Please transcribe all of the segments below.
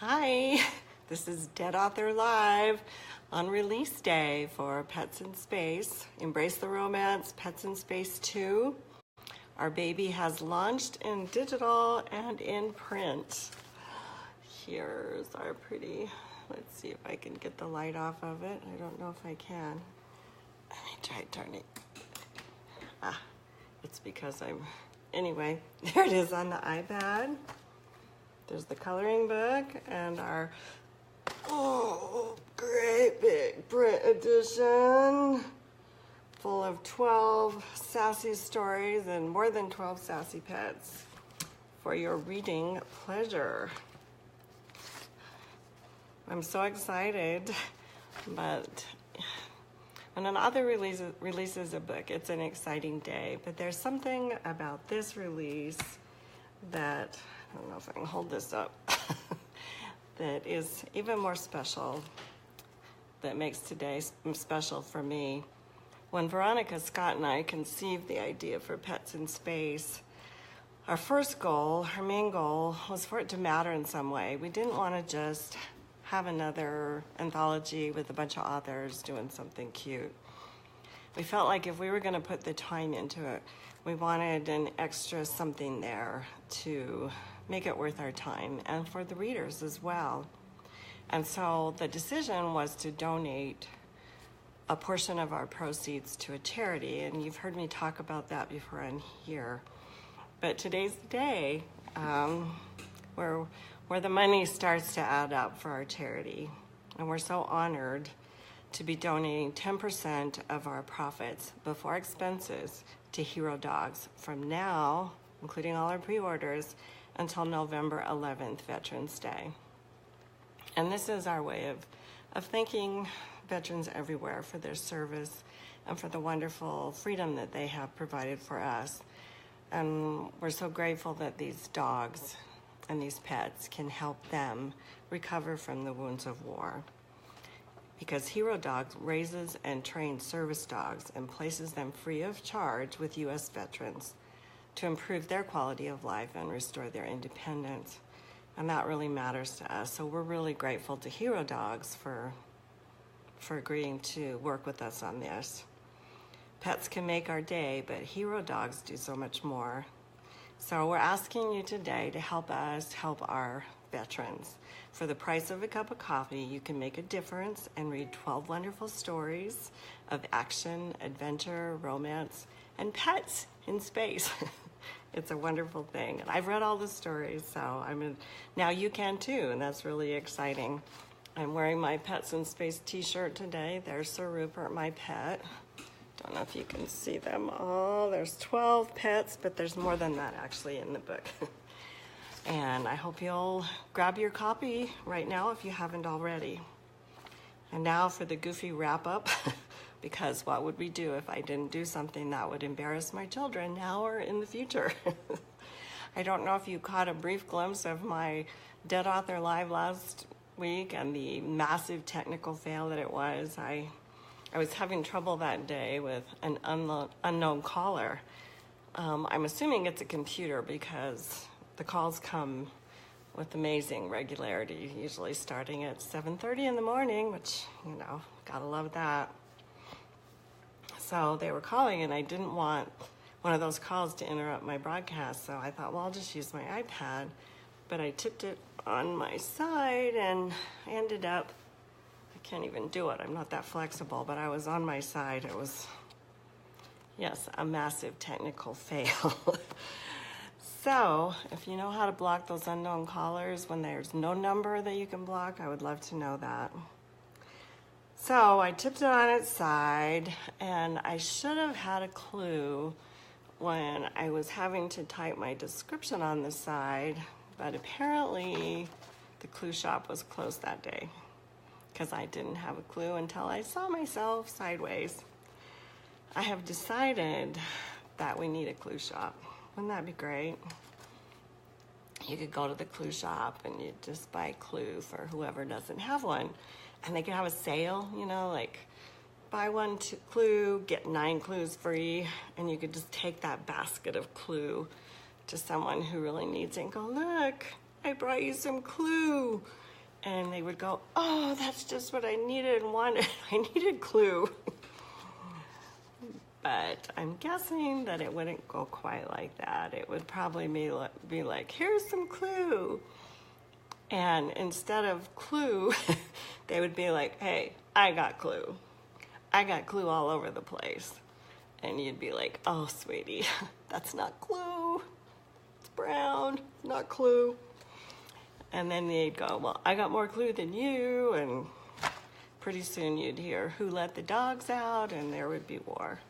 Hi, this is Dead Author Live on release day for Pets in Space. Embrace the Romance, Pets in Space 2. Our baby has launched in digital and in print. Here's our pretty, let's see if I can get the light off of it. I don't know if I can. Let me try turning. It's because anyway, there it is on the iPad. There's the coloring book and our, great big print edition full of 12 sassy stories and more than 12 sassy pets for your reading pleasure. I'm so excited, but when an author releases a book, it's an exciting day, but there's something about this release that, I don't know if I can hold this up, that is even more special, that makes today special for me. When Veronica Scott and I conceived the idea for Pets in Space, our first goal, our main goal, was for it to matter in some way. We didn't want to just have another anthology with a bunch of authors doing something cute. We felt like if we were going to put the time into it, we wanted an extra something there to make it worth our time and for the readers as well. And so the decision was to donate a portion of our proceeds to a charity, and you've heard me talk about that before on here. But today's the day where the money starts to add up for our charity, and we're so honored to be donating 10% of our profits before expenses to Hero Dogs from now, including all our pre-orders, until November 11th, Veterans Day. And this is our way of thanking veterans everywhere for their service and for the wonderful freedom that they have provided for us. And we're so grateful that these dogs and these pets can help them recover from the wounds of war. Because Hero Dogs raises and trains service dogs and places them free of charge with U.S. veterans to improve their quality of life and restore their independence. And that really matters to us. So we're really grateful to Hero Dogs for agreeing to work with us on this. Pets can make our day, but Hero Dogs do so much more. So we're asking you today to help us help our veterans. For the price of a cup of coffee, you can make a difference and read 12 wonderful stories of action, adventure, romance, and pets in space. It's a wonderful thing. And I've read all the stories, so now you can too, and that's really exciting. I'm wearing my Pets in Space t-shirt today. There's Sir Rupert, my pet. Don't know if you can see them all. There's 12 pets, but there's more than that actually in the book. And I hope you'll grab your copy right now if you haven't already. And now for the goofy wrap up, because what would we do if I didn't do something that would embarrass my children now or in the future? I don't know if you caught a brief glimpse of my Dead Author Live last week and the massive technical fail that it was. I was having trouble that day with an unknown caller. I'm assuming it's a computer because the calls come with amazing regularity, usually starting at 7:30 in the morning, which, gotta love that. So they were calling and I didn't want one of those calls to interrupt my broadcast, so I thought, well, I'll just use my iPad. But I tipped it on my side and I ended up, I can't even do it, I'm not that flexible, but I was on my side. It was, yes, a massive technical fail. So if you know how to block those unknown callers when there's no number that you can block, I would love to know that. So I tipped it on its side, and I should have had a clue when I was having to type my description on the side, but apparently the clue shop was closed that day because I didn't have a clue until I saw myself sideways. I have decided that we need a clue shop. Wouldn't that be great? You could go to the clue shop and you just buy a clue for whoever doesn't have one. And they could have a sale, like buy one clue, get 9 clues free. And you could just take that basket of clue to someone who really needs it and go, look, I brought you some clue. And they would go, oh, that's just what I needed and wanted. I needed Clue. But I'm guessing that it wouldn't go quite like that. It would probably be like, here's some Clue. And instead of Clue, they would be like, hey, I got Clue. I got Clue all over the place. And you'd be like, oh, sweetie, that's not Clue. It's brown, not Clue. And then they'd go, well, I got more Clue than you. And pretty soon you'd hear, who let the dogs out? And there would be war.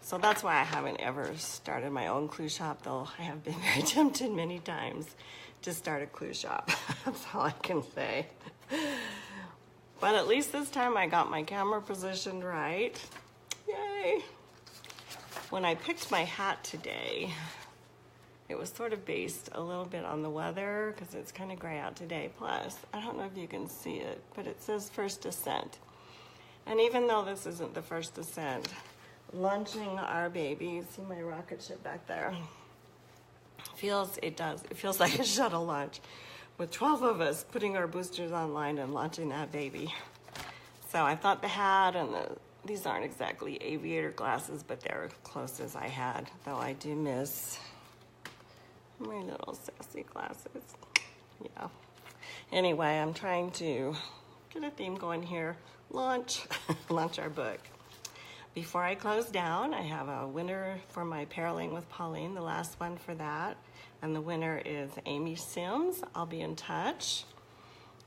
So that's why I haven't ever started my own Clue shop, though I have been very tempted many times to start a Clue shop. That's all I can say. But at least this time I got my camera positioned right. Yay! When I picked my hat today, it was sort of based a little bit on the weather because it's kind of gray out today. Plus, I don't know if you can see it, but it says first ascent. And even though this isn't the first ascent, launching our baby, see my rocket ship back there, it feels like a shuttle launch with 12 of us putting our boosters online and launching that baby. So I thought the hat and these aren't exactly aviator glasses, but they're as close as I had, though I do miss my little sassy glasses. Yeah. Anyway, I'm trying to get a theme going here. Launch our book. Before I close down, I have a winner for my Parenting with Pauline, the last one for that. And the winner is Amy Sims. I'll be in touch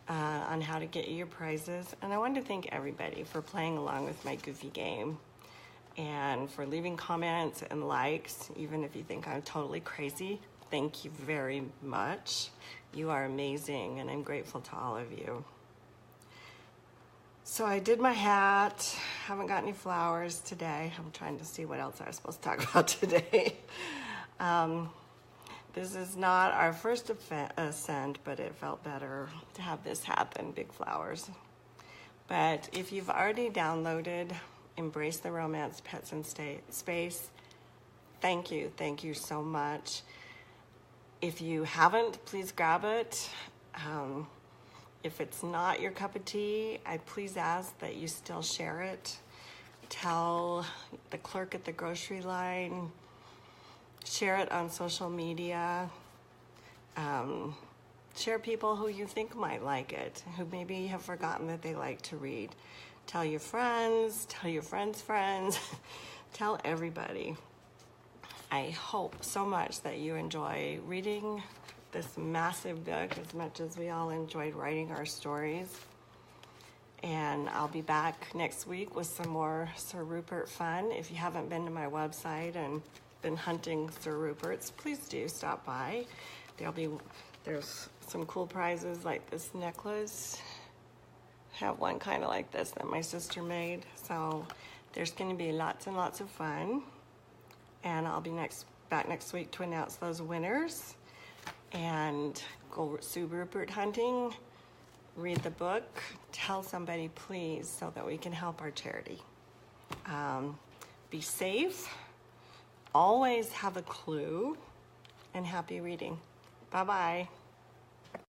on how to get you your prizes. And I want to thank everybody for playing along with my goofy game and for leaving comments and likes, even if you think I'm totally crazy. Thank you very much. You are amazing, and I'm grateful to all of you. So I did my hat, haven't got any flowers today. I'm trying to see what else I was supposed to talk about today. This is not our first ascent, but it felt better to have this hat than big flowers. But if you've already downloaded Embrace the Romance Pets in Space, thank you so much. If you haven't, please grab it. If it's not your cup of tea, I please ask that you still share it. Tell the clerk at the grocery line. Share it on social media. Share people who you think might like it, who maybe have forgotten that they like to read. Tell your friends, tell your friends' friends, tell everybody. I hope so much that you enjoy reading this massive book as much as we all enjoyed writing our stories. And I'll be back next week with some more Sir Rupert fun. If you haven't been to my website and been hunting Sir Ruperts, please do stop by. There's some cool prizes like this necklace. I have one kind of like this that my sister made. So there's going to be lots and lots of fun. And I'll be back next week to announce those winners. And go Sir Rupert hunting, read the book, tell somebody please so that we can help our charity. Be safe, always have a clue, and happy reading. Bye-bye.